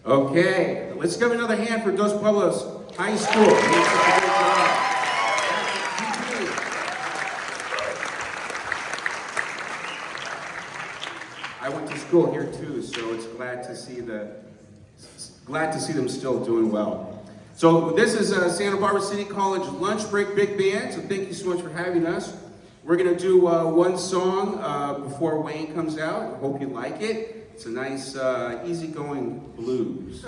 Okay, let's give another hand for Dos Pueblos High School. They did such a great job. I went to school here too, so it's glad to see them still doing well. So this is Santa Barbara City College Lunch Break Big Band, so thank you so much for having us. We're gonna do one song before Wayne comes out. I hope you like it. It's a nice, easygoing blues.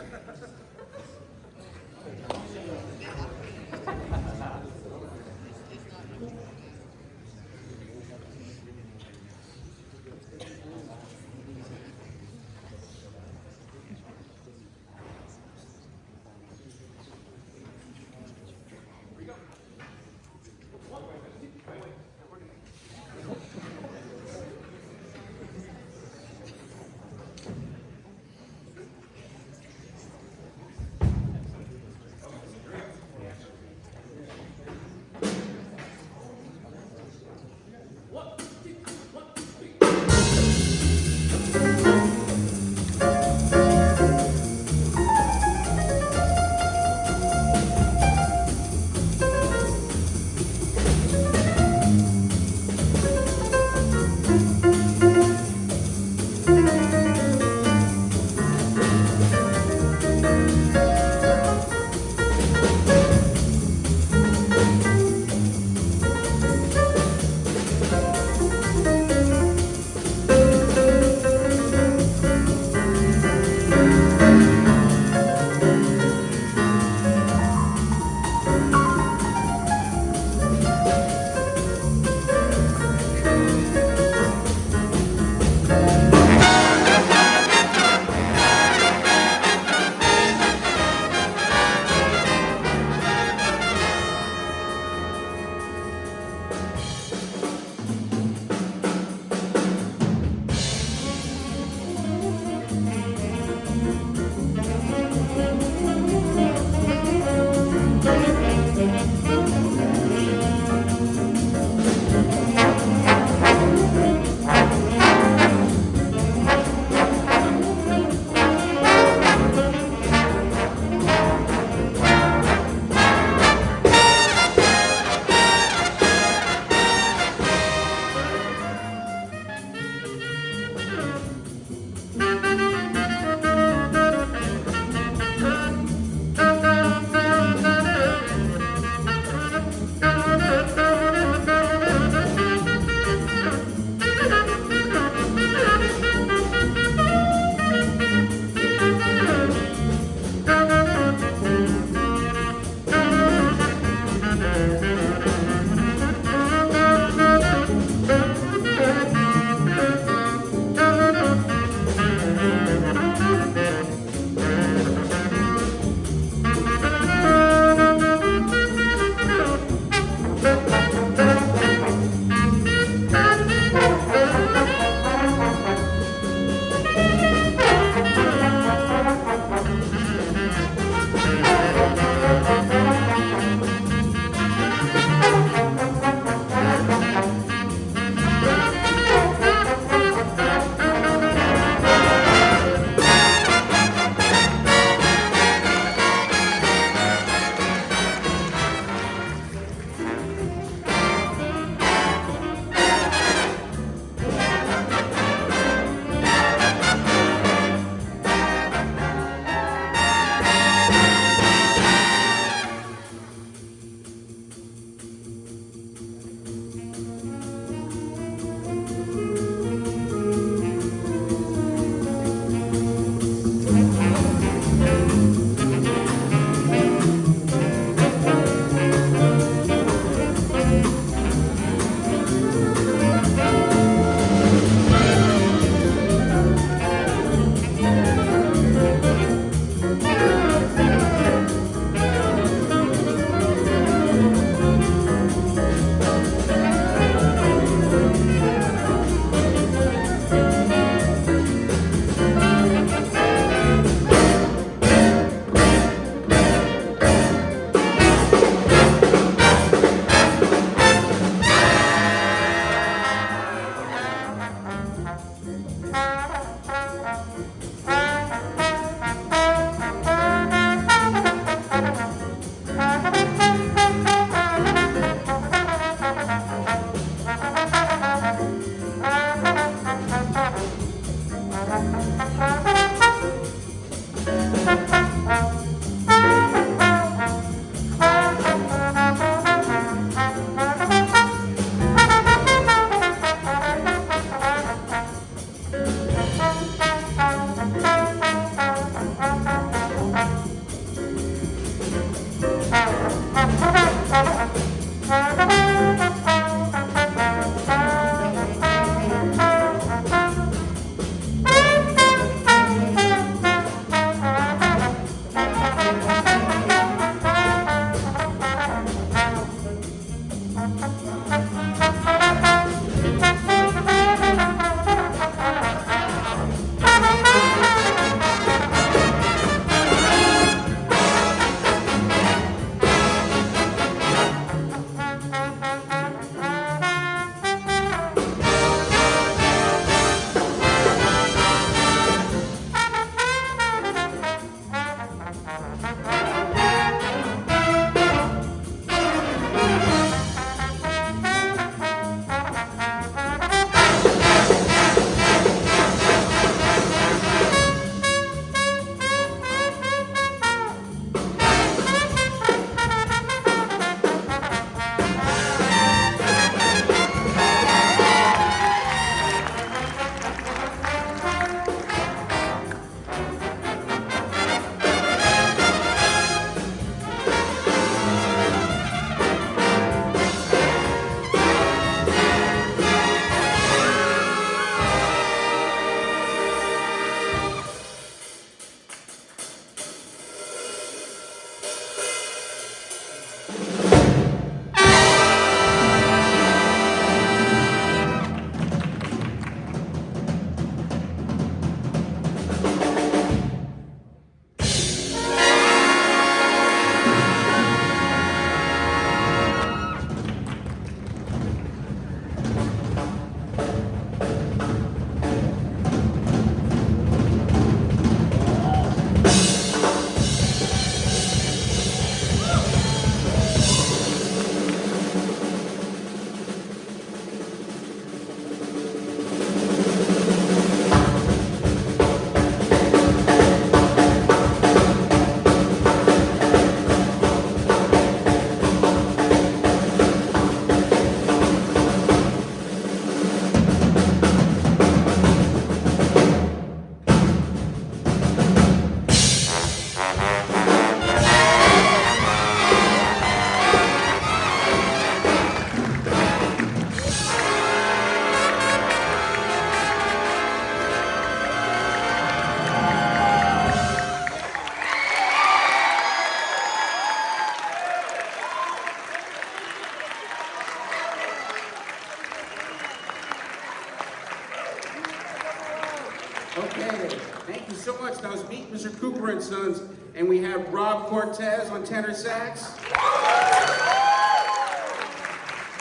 Okay, thank you so much. That was Meet Mr. Cooper and Sons, and we have Rob Cortez on tenor sax,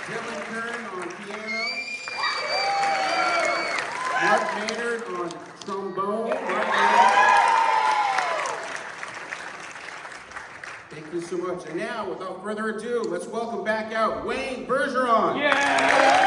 Dylan Kern on piano, Mark Maynard on trombone. Thank you so much. And now, without further ado, let's welcome back out Wayne Bergeron. Yeah!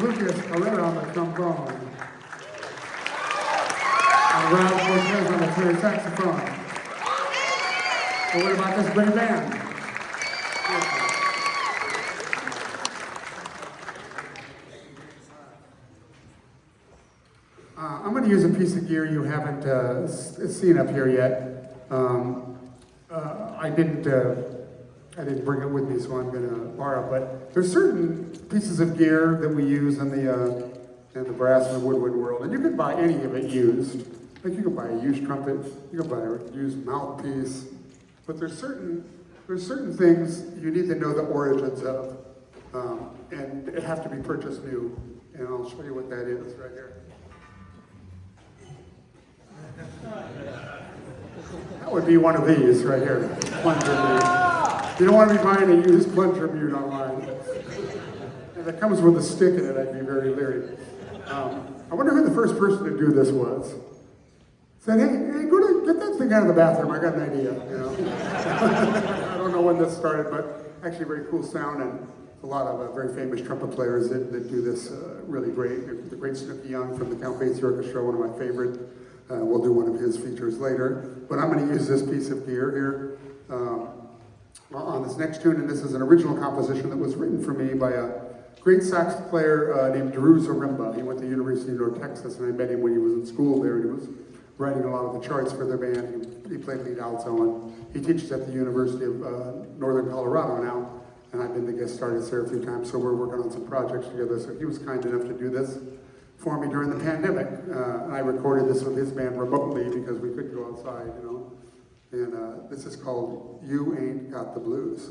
Lucas Herrera on the trombone. And Ralph Cortez on the tenor saxophone. So what about this great band? I'm going to use a piece of gear you haven't seen up here yet. I didn't bring it with me, so I'm going to borrow. But there's certain pieces of gear that we use in the brass and the woodwind world, and you can buy any of it used. Like you can buy a used trumpet, you can buy a used mouthpiece, but there's certain things you need to know the origins of, and they have to be purchased new. And I'll show you what that is right here. That would be one of these right here, plunger mute. You don't want to be buying a used plunger mute online. If it comes with a stick in it, I'd be very leery. I wonder who the first person to do this was. Said, hey, go to get that thing out of the bathroom. I got an idea. You know, I don't know when this started, but actually very cool sound, and a lot of very famous trumpet players that do this really great. The great Snooky Young from the Count Basie Orchestra, one of my favorite. We'll do one of his features later, but I'm going to use this piece of gear here on this next tune, and this is an original composition that was written for me by a great sax player named Zaremba. He went to the University of North Texas, and I met him when he was in school there, and he was writing a lot of the charts for their band. He played lead alto, and he teaches at the University of Northern Colorado now, and I've been the guest artist there a few times, so we're working on some projects together, so he was kind enough to do this for me during the pandemic. And I recorded this with his band remotely because we couldn't go outside, you know. And this is called You Ain't Got the Blues.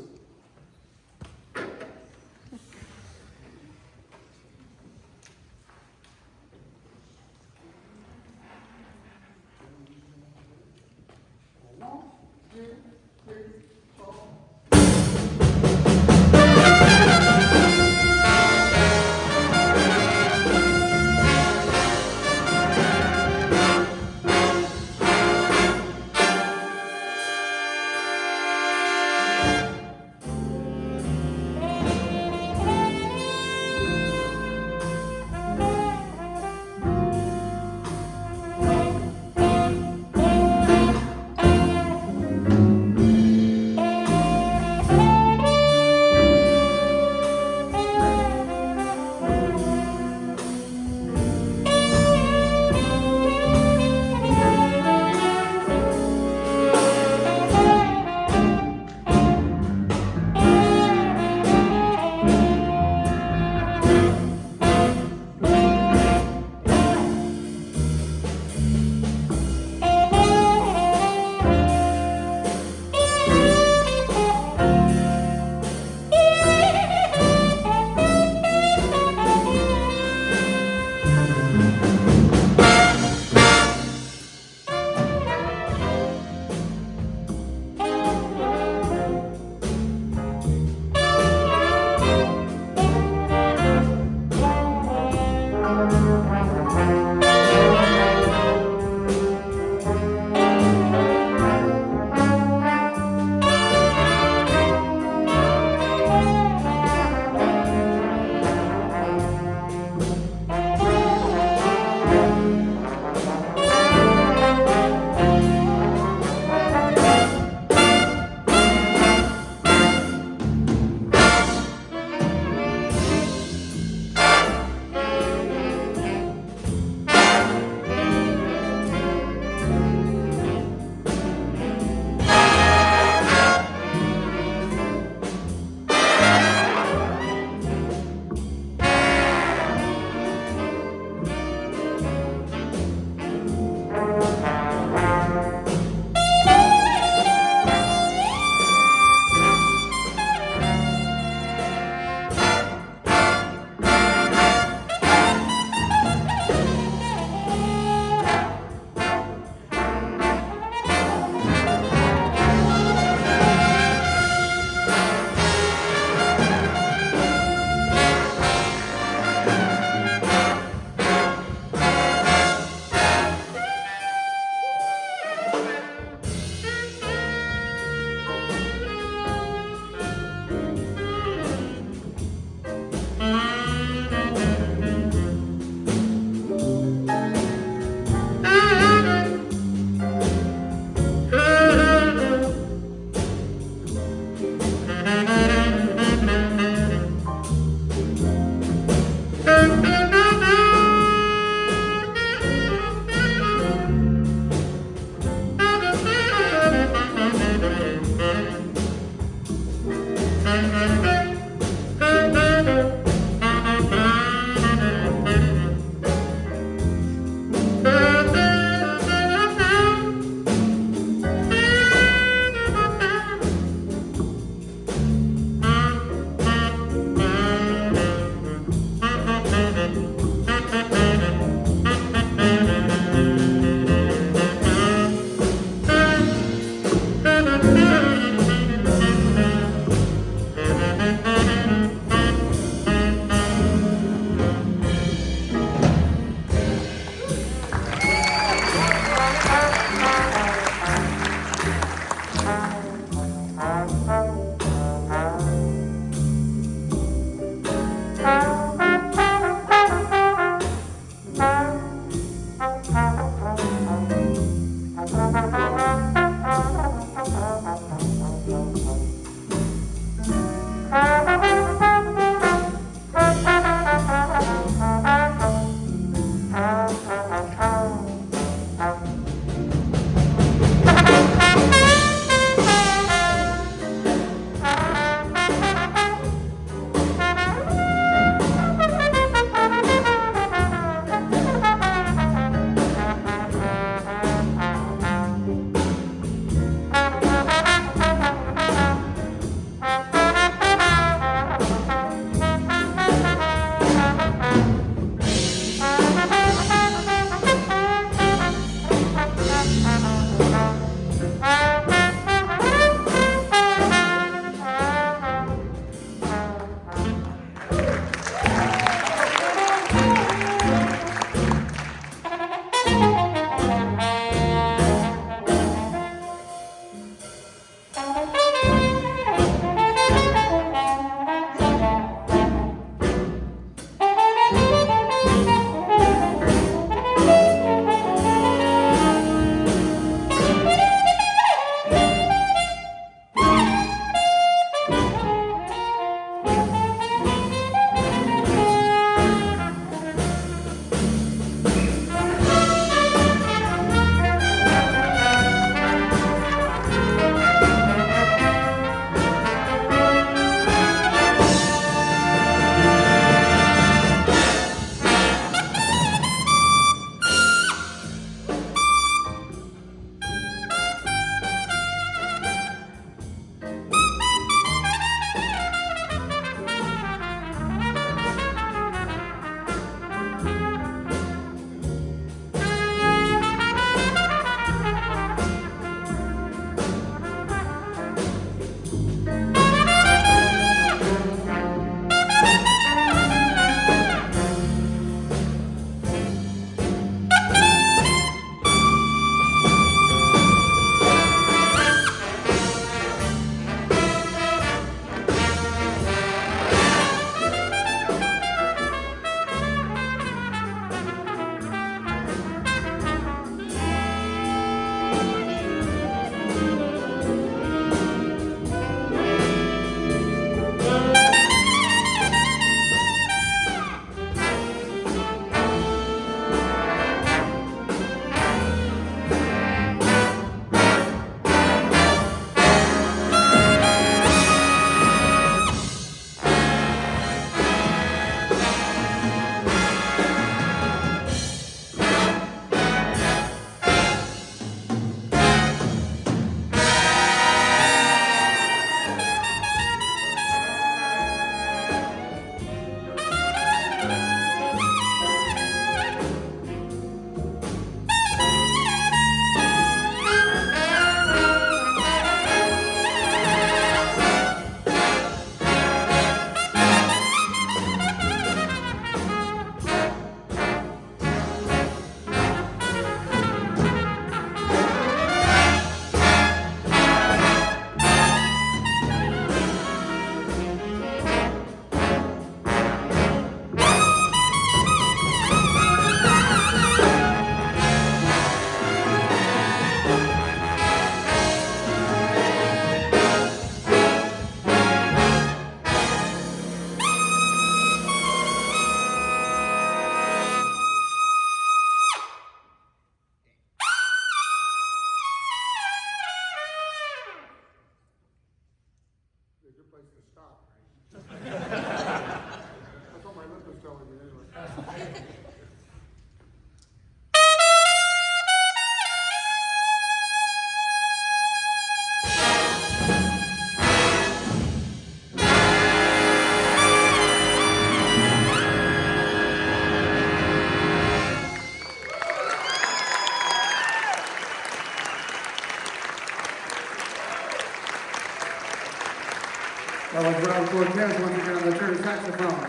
Cortez once again on the tenor saxophone.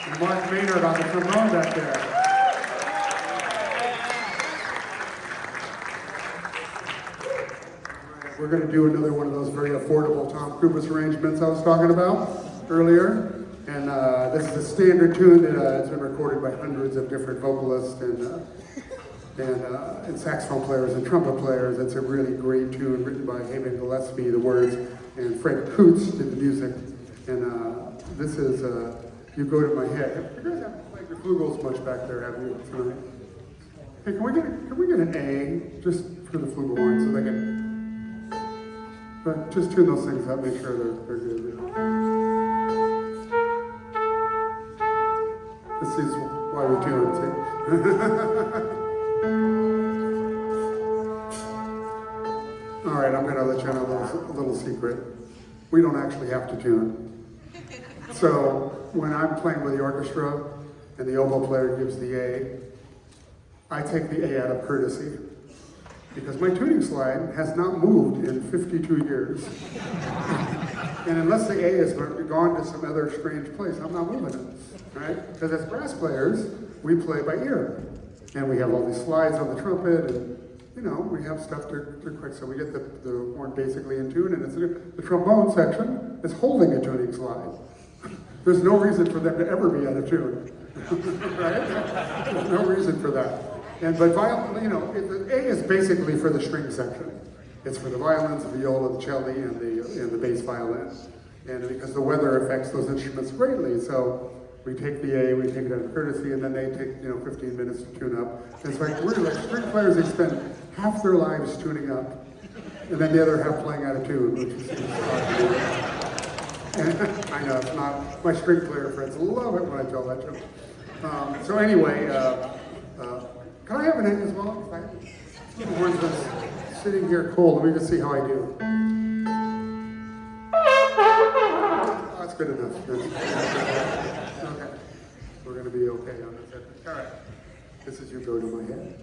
And Mark Maynard on the trombone back there. We're going to do another one of those very affordable Tom Kubis arrangements I was talking about earlier. And this is a standard tune that has been recorded by hundreds of different vocalists and saxophone players and trumpet players. It's a really great tune written by Gillespie, the words, and Fred Coots did the music. And this is You Go to My Head. You guys haven't played your flugels much back there, have you, tonight? Hey, can we get an A just for the flugelhorn so they can... But just tune those things up, make sure they're good. This is why we tune it, see? All right, I'm gonna let you know a little secret. We don't actually have to tune. So when I'm playing with the orchestra and the oboe player gives the A, I take the A out of courtesy. Because my tuning slide has not moved in 52 years. And unless the A has gone to some other strange place, I'm not moving it, right? Because as brass players, we play by ear. And we have all these slides on the trumpet, and you know, we have stuff to quick, so we get the horn basically in tune, and the trombone section is holding a tuning slide. There's no reason for them to ever be out of tune, right? There's no reason for that. But violin, you know, the A is basically for the string section. It's for the violins, the viola, the cello, and the bass violin. And because the weather affects those instruments greatly, so we take the A, we take it out of courtesy, and then they take 15 minutes to tune up. And it's like really like string players, they spend half their lives tuning up, and then the other half playing out of tune, which is hard to do. And I know it's not. My string player friends love it when I tell that to them. So anyway. Can I have an A as well? The horn's been sitting here cold. Let me just see how I do. Oh, that's good enough. Okay. We're going to be okay on this. All right. This is You Go to My Head.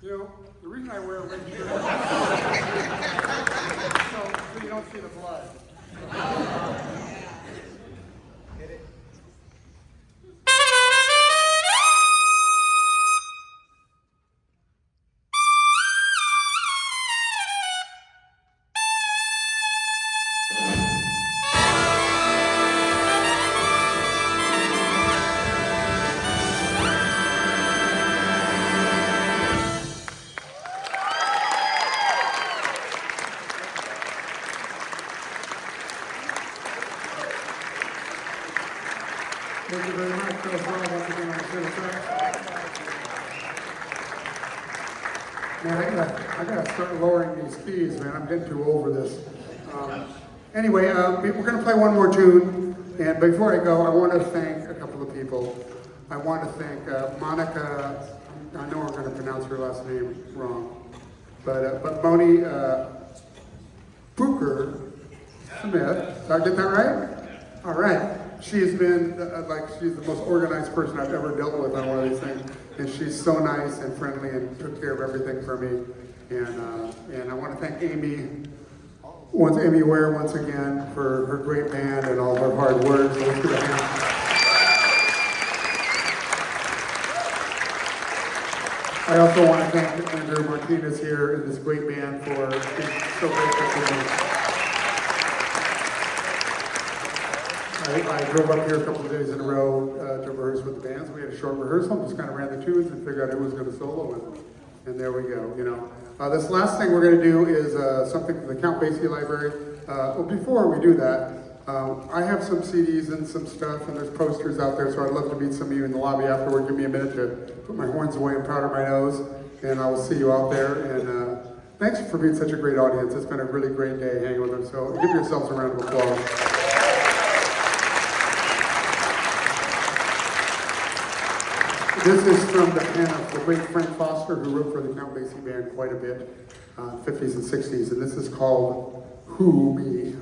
You know, the reason I wear a red shirt so you don't see the blood. Thank you very much. That was well once again on the field track. Man, I gotta start lowering these keys, man. I'm getting too over this. Anyway, we're gonna play one more tune, and before I go, I want to thank a couple of people. I want to thank Monica. I know I'm gonna pronounce her last name wrong, but Moni Booker Smith. Did I get that right? All right. She's been, she's the most organized person I've ever dealt with on one of these things. And she's so nice and friendly and took care of everything for me. And I want to thank Amy Ware once again for her great band and all her hard work. So let's give a hand. I also want to thank Andrew Martinez here and this great band for being so grateful for me. I drove up here a couple of days in a row to rehearse with the bands. We had a short rehearsal, just kind of ran the tunes and figured out who was going to solo, and there we go, you know. This last thing we're going to do is something from the Count Basie Library. Well, before we do that, I have some CDs and some stuff, and there's posters out there, so I'd love to meet some of you in the lobby afterward. Give me a minute to put my horns away and powder my nose, and I will see you out there. And thanks for being such a great audience. It's been a really great day hanging with them, so give yourselves a round of applause. This is from the pen of the great Frank Foster, who wrote for the Count Basie Band quite a bit, 50s and 60s, and this is called Who Me.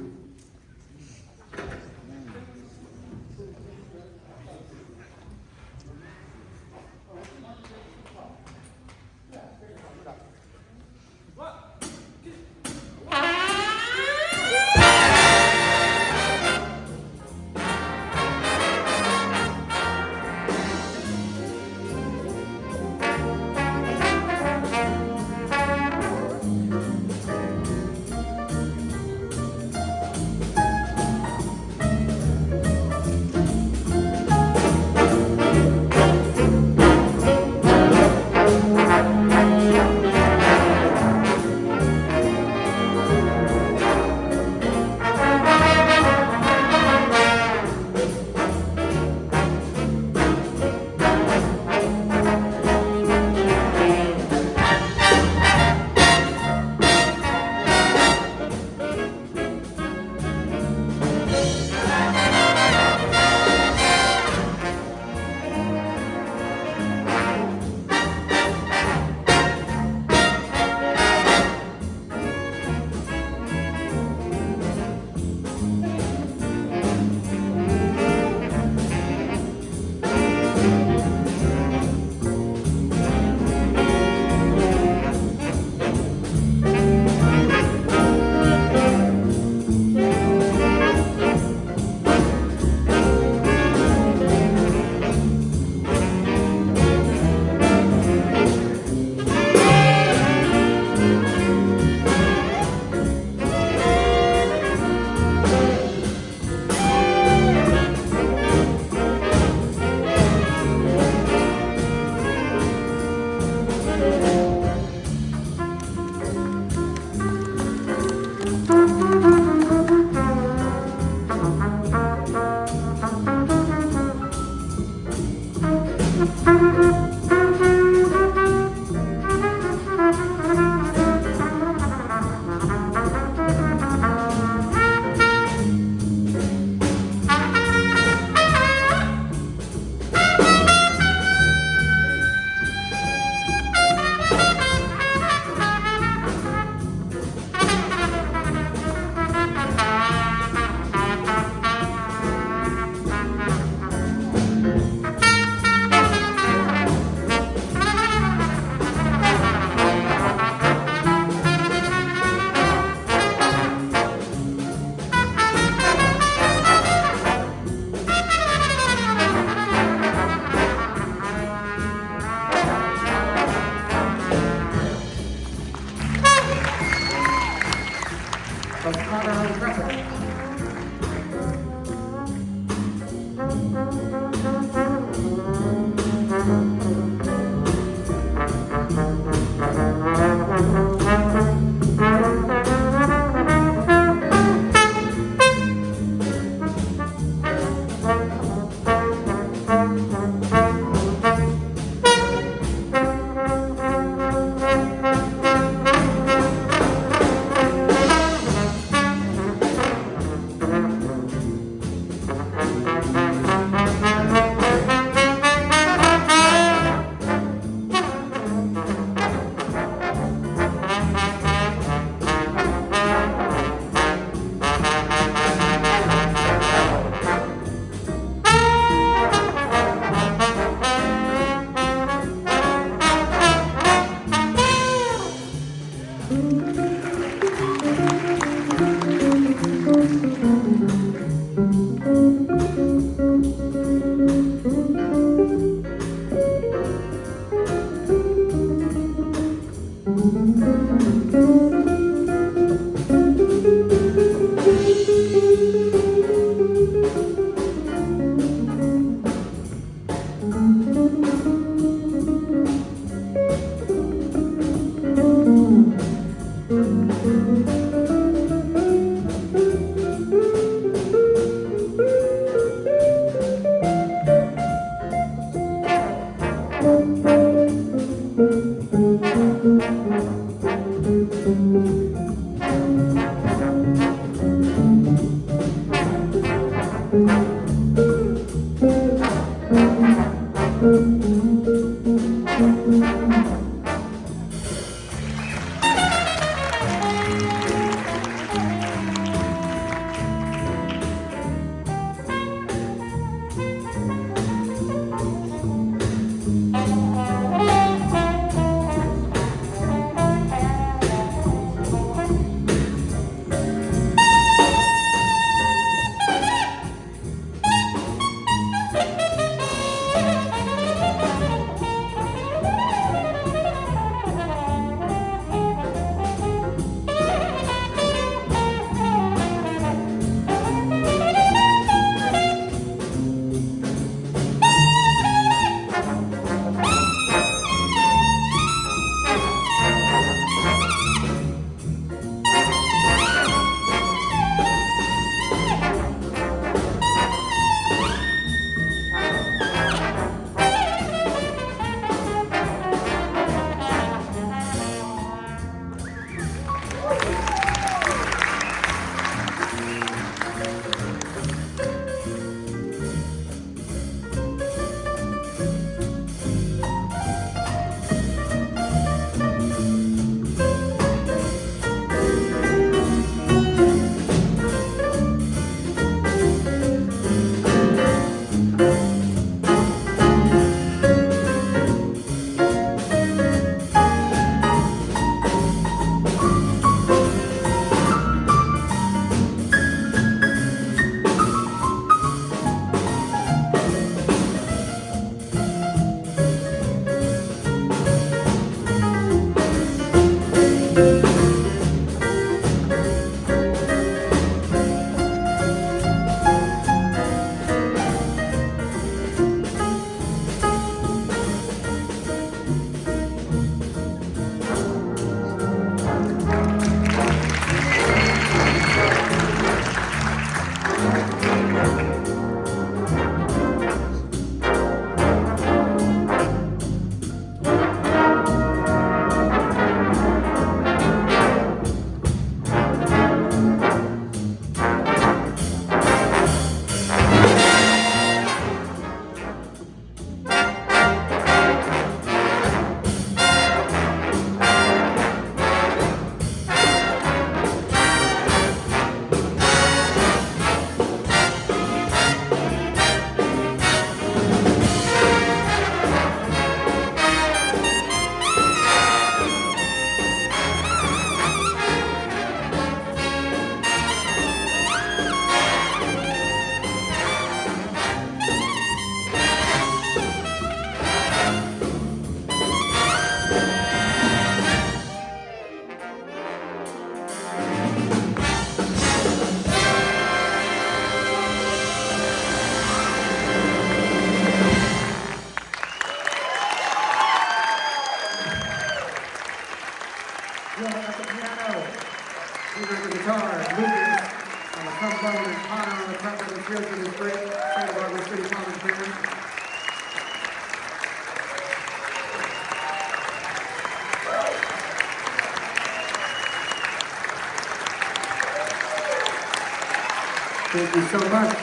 Thank you so much.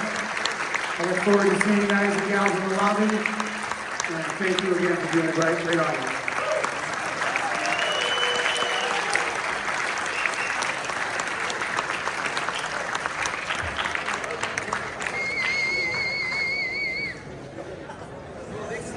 I look forward to seeing you guys and gals in the lobby. And thank you again for being a great audience.